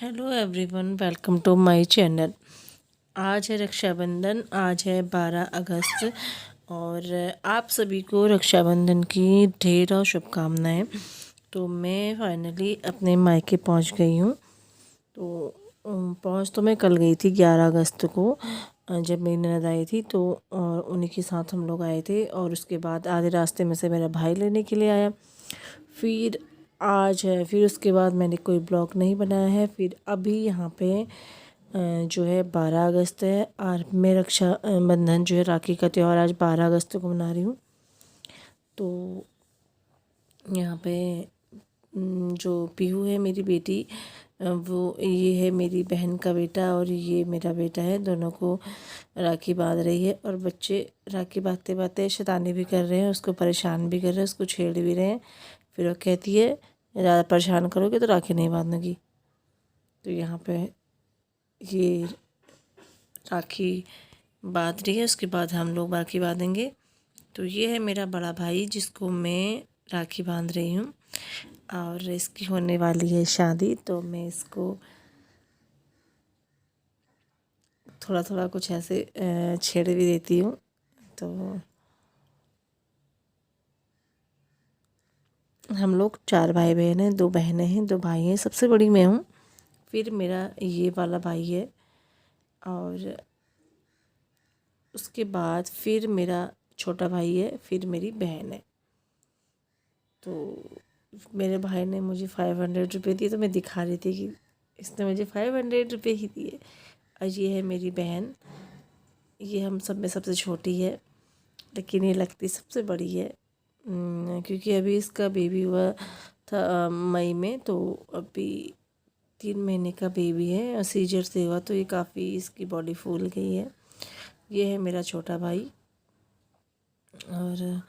Hello everyone, welcome to my channel. आज है रक्षाबंधन, आज है 12 अगस्त और आप सभी को रक्षाबंधन की ढेरों शुभकामनाएं। तो मैं फाइनली अपने मायके पहुंच गई हूं। तो पहुंच तो मैं कल गई थी 11 अगस्त को, जब मेरी ननद आई थी तो और उन्हीं के साथ हम लोग आए थे। और उसके बाद आधे रास्ते में से मेरा भाई लेने के लिए आया। फिर आज है, फिर उसके बाद मैंने कोई ब्लॉग नहीं बनाया है। फिर अभी यहाँ पे जो है 12 अगस्त है और मैं रक्षा बंधन जो है राखी का त्यौहार आज 12 अगस्त को मना रही हूँ। तो यहाँ पे जो पीहू है मेरी बेटी, वो ये है मेरी बहन का बेटा और ये मेरा बेटा है। दोनों को राखी बांध रही है और बच्चे राखी बांधते बांधते शैतानी भी कर रहे हैं, उसको परेशान भी कर रहे हैं, उसको छेड़ भी रहे हैं। फिर वो कहती है ज़्यादा परेशान करोगे तो राखी नहीं बांधूंगी। तो यहाँ पे ये राखी बांध रही है, उसके बाद हम लोग राखी बांधेंगे। तो ये है मेरा बड़ा भाई जिसको मैं राखी बांध रही हूँ और इसकी होने वाली है शादी। तो मैं इसको थोड़ा थोड़ा कुछ ऐसे छेड़ भी देती हूँ। तो हम लोग 4 भाई बहन हैं, 2 बहनें हैं, 2 भाई हैं, सबसे बड़ी मैं हूँ। फिर मेरा ये वाला भाई है और उसके बाद फिर मेरा छोटा भाई है, फिर मेरी बहन है। तो मेरे भाई ने मुझे 500 रुपये दिए, तो मैं दिखा रही थी कि इसने मुझे 500 रुपये ही दिए। और ये है मेरी बहन, ये हम सब में सबसे छोटी है लेकिन ये लगती सबसे बड़ी है, क्योंकि अभी इसका बेबी हुआ था मई में। तो अभी 3 महीने का बेबी है और सीजर से हुआ, तो ये काफ़ी इसकी बॉडी फूल गई है। ये है मेरा छोटा भाई और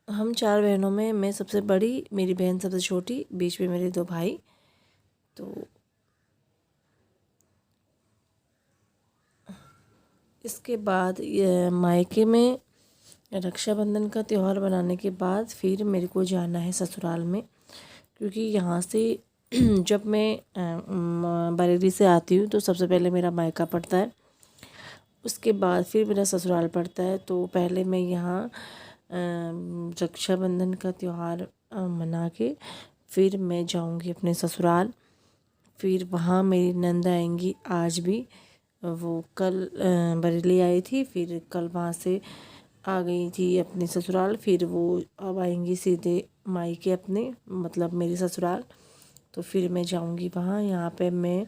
हम 4 बहनों में मैं सबसे बड़ी, मेरी बहन सबसे छोटी, बीच में मेरे 2 भाई। तो इसके बाद मायके में रक्षाबंधन का त्यौहार बनाने के बाद फिर मेरे को जाना है ससुराल में, क्योंकि यहाँ से जब मैं बरेली से आती हूँ तो सबसे पहले मेरा मायका पड़ता है, उसके बाद फिर मेरा ससुराल पड़ता है। तो पहले मैं यहाँ रक्षाबंधन का त्यौहार मना के फिर मैं जाऊँगी अपने ससुराल। फिर वहाँ मेरी नंद आएंगी आज भी, वो कल बरेली आई थी, फिर कल वहाँ से आ गई थी अपने ससुराल। फिर वो अब आएंगी सीधे मायके अपने, मतलब मेरे ससुराल। तो फिर मैं जाऊंगी वहाँ। यहाँ पे मैं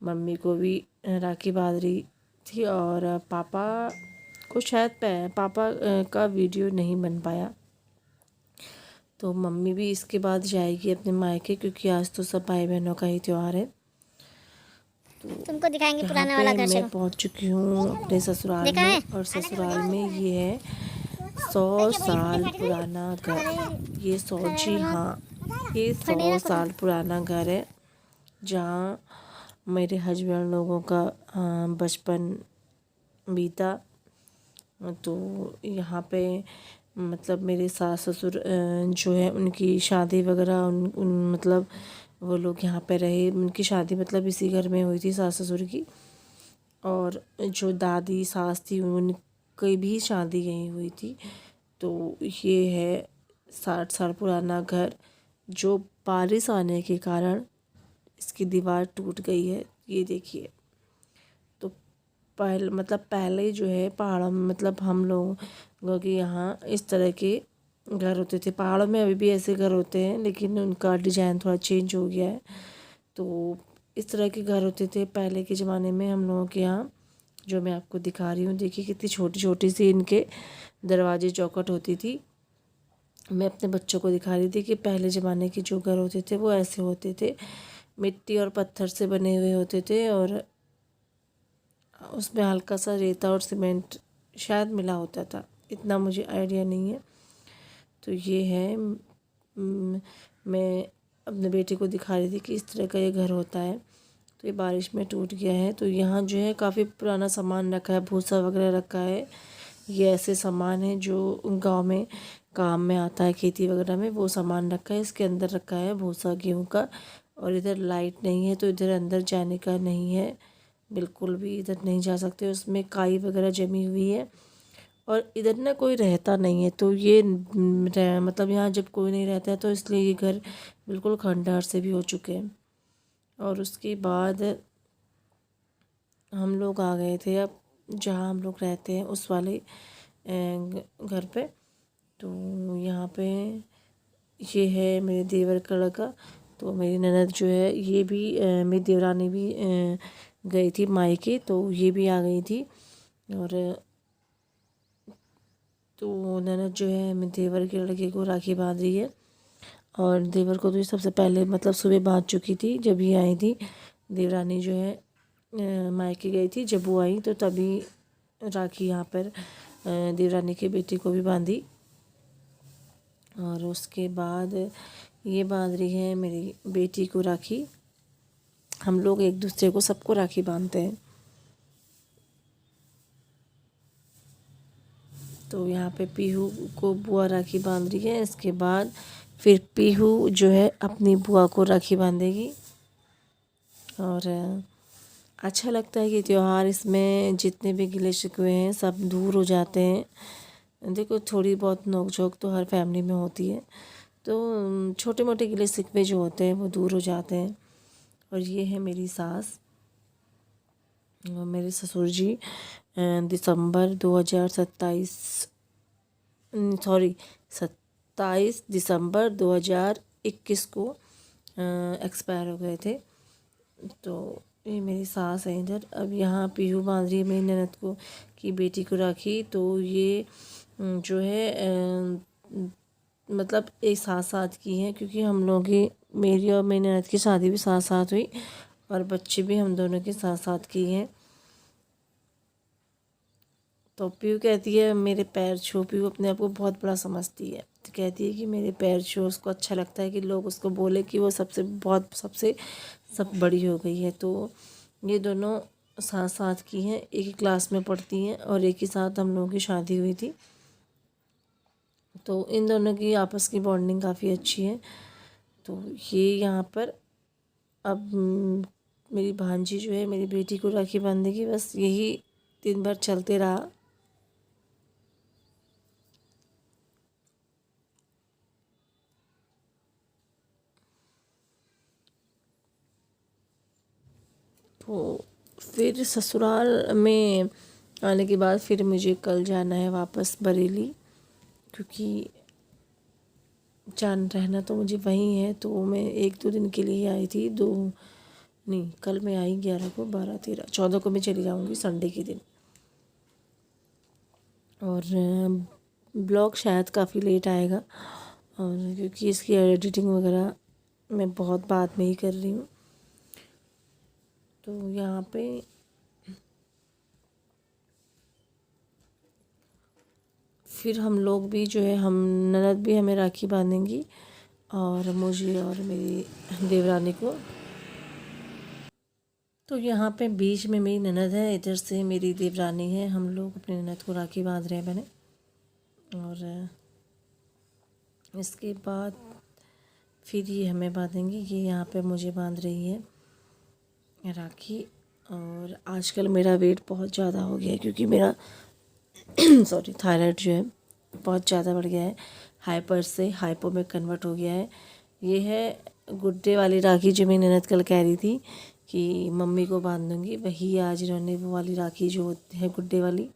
मम्मी को भी राखी बांध रही थी और पापा को शायद पापा का वीडियो नहीं बन पाया। तो मम्मी भी इसके बाद जाएगी अपने मायके, क्योंकि आज तो सब भाई बहनों का ही त्यौहार है। तो तुमको दिखाएंगे यहाँ पुराना पे वाला घर। मैं चलो पहुँच चुकी हूँ अपने ससुराल देखा है। में और ससुराल में ये है 100 साल पुराना घर। ये 100, जी हाँ, ये 100 साल पुराना घर है जहाँ मेरे हस्बैंड लोगों का बचपन बीता। तो यहाँ पे मतलब मेरे सास ससुर जो है उनकी शादी वगैरह उन मतलब वो लोग यहाँ पे रहे। उनकी शादी मतलब इसी घर में हुई थी, सास ससुर की। और जो दादी सास थी उनकी भी शादी यहीं हुई थी। तो ये है 60 साल पुराना घर, जो बारिश आने के कारण इसकी दीवार टूट गई है, ये देखिए। तो पहले जो है पहाड़ों में, मतलब हम लोगों के यहाँ इस तरह के घर होते थे। पहाड़ों में अभी भी ऐसे घर होते हैं लेकिन उनका डिज़ाइन थोड़ा चेंज हो गया है। तो इस तरह के घर होते थे पहले के ज़माने में हम लोगों के यहाँ, जो मैं आपको दिखा रही हूँ। देखिए कितनी छोटी छोटी सी इनके दरवाजे चौखट होती थी। मैं अपने बच्चों को दिखा रही थी कि पहले ज़माने के जो घर होते थे वो ऐसे होते थे, मिट्टी और पत्थर से बने हुए होते थे और उसमें हल्का सा रेता और सीमेंट शायद मिला होता था, इतना मुझे आइडिया नहीं है। तो ये है मैं अपने बेटे को दिखा रही थी कि इस तरह का ये घर होता है। तो ये बारिश में टूट गया है। तो यहाँ जो है काफ़ी पुराना सामान रखा है, भूसा वगैरह रखा है। ये ऐसे सामान है जो गांव में काम में आता है, खेती वगैरह में वो सामान रखा है। इसके अंदर रखा है भूसा गेहूं का। और इधर लाइट नहीं है तो इधर अंदर जाने का नहीं है, बिल्कुल भी इधर नहीं जा सकते। उसमें काई वगैरह जमी हुई है और इधर ना कोई रहता नहीं है। तो ये मतलब यहाँ जब कोई नहीं रहता है तो इसलिए ये घर बिल्कुल खंडहर से भी हो चुके हैं। और उसके बाद हम लोग आ गए थे अब जहाँ हम लोग रहते हैं उस वाले घर पे। तो यहाँ पे ये है मेरे देवर का लड़का। तो मेरी ननद जो है ये भी मेरी देवरानी भी गई थी मायके, तो ये भी आ गई थी। और तो ननद जो है मेरे देवर के लड़के को राखी बांध रही है। और देवर को तो ये सबसे पहले मतलब सुबह बांध चुकी थी जब ये आई थी। देवरानी जो है मायके गई थी, जब वो आई तो तभी राखी यहाँ पर देवरानी के बेटे को भी बांधी। और उसके बाद ये बांध रही है मेरी बेटी को राखी। हम लोग एक दूसरे को सबको राखी बांधते हैं। तो यहाँ पे पीहू को बुआ राखी बांध रही है। इसके बाद फिर पीहू जो है अपनी बुआ को राखी बांधेगी। और अच्छा लगता है कि त्यौहार, इसमें जितने भी गिले शिकवे हैं सब दूर हो जाते हैं। देखो थोड़ी बहुत नोक-झोंक तो हर फैमिली में होती है, तो छोटे मोटे गिले शिकवे जो होते हैं वो दूर हो जाते हैं। और ये है मेरी सास और मेरे ससुर जी दिसंबर 2027 सॉरी 27 दिसंबर 2021 को एक्सपायर हो गए थे। तो ये मेरी सास है इधर। अब यहाँ पीहू बांध रही है मेरी ननद को की बेटी को राखी। तो ये जो है मतलब एक साथ साथ की है, क्योंकि हम लोग की मेरी और मेरी ननद की शादी भी साथ साथ हुई और बच्चे भी हम दोनों के साथ साथ किए हैं। तो पीहू कहती है मेरे पैर छू। पीहू अपने आप को बहुत बड़ा समझती है, तो कहती है कि मेरे पैर छू। उसको अच्छा लगता है कि लोग उसको बोले कि वो सबसे सब बड़ी हो गई है। तो ये दोनों साथ साथ की हैं, एक ही क्लास में पढ़ती हैं और एक ही साथ हम लोगों की शादी हुई थी। तो इन दोनों की आपस की बॉन्डिंग काफ़ी अच्छी है। तो ये यहाँ पर अब मेरी भांजी जो है मेरी बेटी को राखी बांधेगी। बस यही दिन भर चलते रहा। तो फिर ससुराल में आने के बाद फिर मुझे कल जाना है वापस बरेली, क्योंकि जान रहना तो मुझे वहीं है। तो मैं 1-2 दिन के लिए आई थी, दो नहीं, कल मैं आई 11 को, 12, 13, 14 को मैं चली जाऊँगी संडे के दिन। और ब्लॉग शायद काफ़ी लेट आएगा, और क्योंकि इसकी एडिटिंग वगैरह मैं बहुत बाद में ही कर रही हूँ। तो यहाँ पे फिर हम लोग भी जो है हम ननद भी हमें राखी बांधेंगी और मुझे और मेरी देवरानी को। तो यहाँ पे बीच में मेरी ननद है, इधर से मेरी देवरानी है। हम लोग अपनी ननद को राखी बांध रहे हैं मैंने। और इसके बाद फिर ये हमें बांधेंगी। ये यहाँ पे मुझे बांध रही है राखी। और आजकल मेरा वेट बहुत ज़्यादा हो गया है, क्योंकि मेरा सॉरी थायराइड जो है बहुत ज़्यादा बढ़ गया है। हाइपर से हाइपो में कन्वर्ट हो गया है। ये है गुड्डे वाली राखी जो मेरी ननद कल कह रही थी कि मम्मी को बांध दूँगी, वही आज इन्होंने वो वाली राखी जो होती है गुड्डे वाली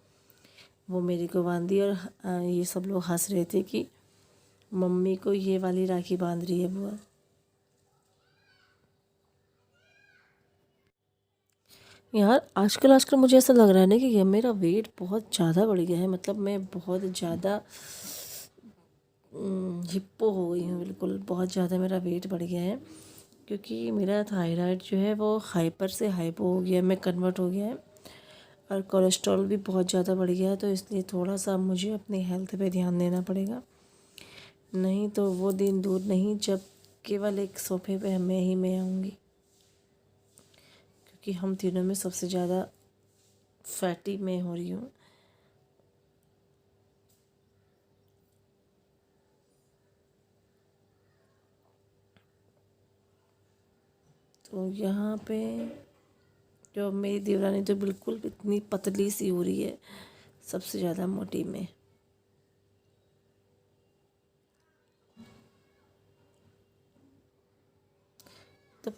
वो मेरे को बांध दी। और ये सब लोग हंस रहे थे कि मम्मी को ये वाली राखी बांध रही है बुआ। यार आजकल आजकल मुझे ऐसा लग रहा है ना कि ये मेरा वेट बहुत ज़्यादा बढ़ गया है। मतलब मैं बहुत ज़्यादा हिप्पो हो गई हूँ, बिल्कुल बहुत ज़्यादा मेरा वेट बढ़ गया है, क्योंकि मेरा थायराइड जो है वो हाइपर से हाइपो हो गया, में कन्वर्ट हो गया है। और कोलेस्ट्रॉल भी बहुत ज़्यादा बढ़ गया है। तो इसलिए थोड़ा सा मुझे अपनी हेल्थ पे ध्यान देना पड़ेगा, नहीं तो वो दिन दूर नहीं जब केवल एक सोफे पे मैं आऊँगी, क्योंकि हम तीनों में सबसे ज़्यादा फैटी मैं हो रही हूँ। तो यहाँ पे जो मेरी देवरानी तो बिल्कुल इतनी पतली सी हो रही है, सबसे ज़्यादा मोटी में। तो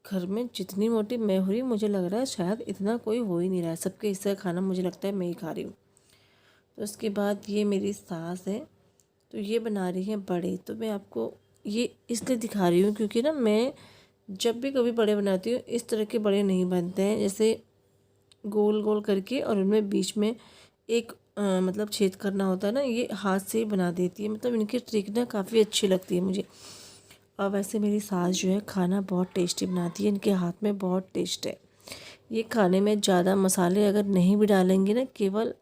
घर में जितनी मोटी मैं हो रही, मुझे लग रहा है शायद इतना कोई हो ही नहीं रहा है। सबके हिस्से का खाना मुझे लगता है मैं ही खा रही हूँ। तो उसके बाद ये मेरी सास है, तो ये बना रही है बड़े। तो मैं आपको ये इसलिए दिखा रही हूँ क्योंकि ना मैं जब भी कभी बड़े बनाती हूँ इस तरह के बड़े नहीं बनते हैं, जैसे गोल गोल करके और उनमें बीच में एक मतलब छेद करना होता है ना, ये हाथ से ही बना देती है। मतलब इनकी ट्रिक ना काफ़ी अच्छी लगती है मुझे। और वैसे मेरी सास जो है खाना बहुत टेस्टी बनाती है, इनके हाथ में बहुत टेस्ट है। ये खाने में ज़्यादा मसाले अगर नहीं भी डालेंगे ना, केवल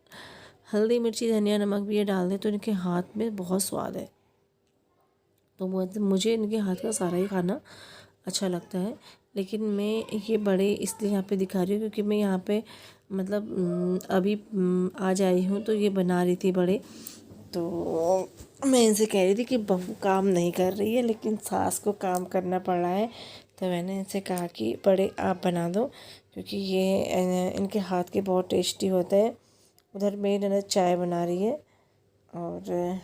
हल्दी मिर्ची धनिया नमक भी ये डाल दें तो इनके हाथ में बहुत स्वाद है। तो मुझे इनके हाथ का सारा ही खाना अच्छा लगता है। लेकिन मैं ये बड़े इसलिए यहाँ पे दिखा रही हूँ क्योंकि मैं यहाँ पे मतलब अभी आज आई हूँ, तो ये बना रही थी बड़े। तो मैं इनसे कह रही थी कि बहू काम नहीं कर रही है लेकिन सास को काम करना पड़ रहा है। तो मैंने इनसे कहा कि बड़े आप बना दो, क्योंकि ये इनके हाथ के बहुत टेस्टी होते हैं। उधर मेरी ननद चाय बना रही है, और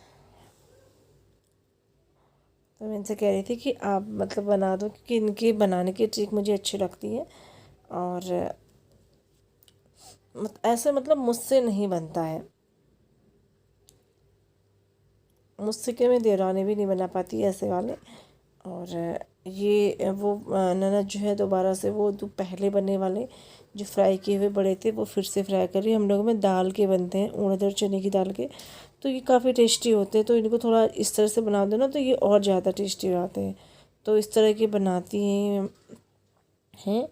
तो मैं इनसे कह रही थी कि आप मतलब बना दो, क्योंकि इनकी बनाने की ट्रिक मुझे अच्छी लगती है। और ऐसे मतलब मुझसे नहीं बनता है, मुझसे क्या, मैं देवरानी भी नहीं बना पाती ऐसे वाले। और ये वो ननद जो है दोबारा से वो जो पहले बनने वाले जो फ्राई किए हुए बड़े थे वो फिर से फ्राई कर रही है। हम लोगों में दाल के बनते हैं, उड़द और चने की दाल के, तो ये काफ़ी टेस्टी होते हैं। तो इनको थोड़ा इस तरह से बना दो ना तो ये और ज़्यादा टेस्टी हो जाते हैं। तो इस तरह की बनाती हैं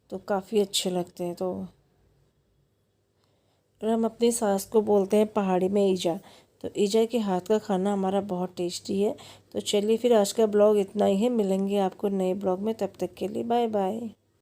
तो काफ़ी अच्छे लगते हैं। तो और हम अपनी सास को बोलते हैं पहाड़ी में ईजा। तो ईजा के हाथ का खाना हमारा बहुत टेस्टी है। तो चलिए फिर आज का ब्लॉग इतना ही है, मिलेंगे आपको नए ब्लॉग में, तब तक के लिए बाय बाय।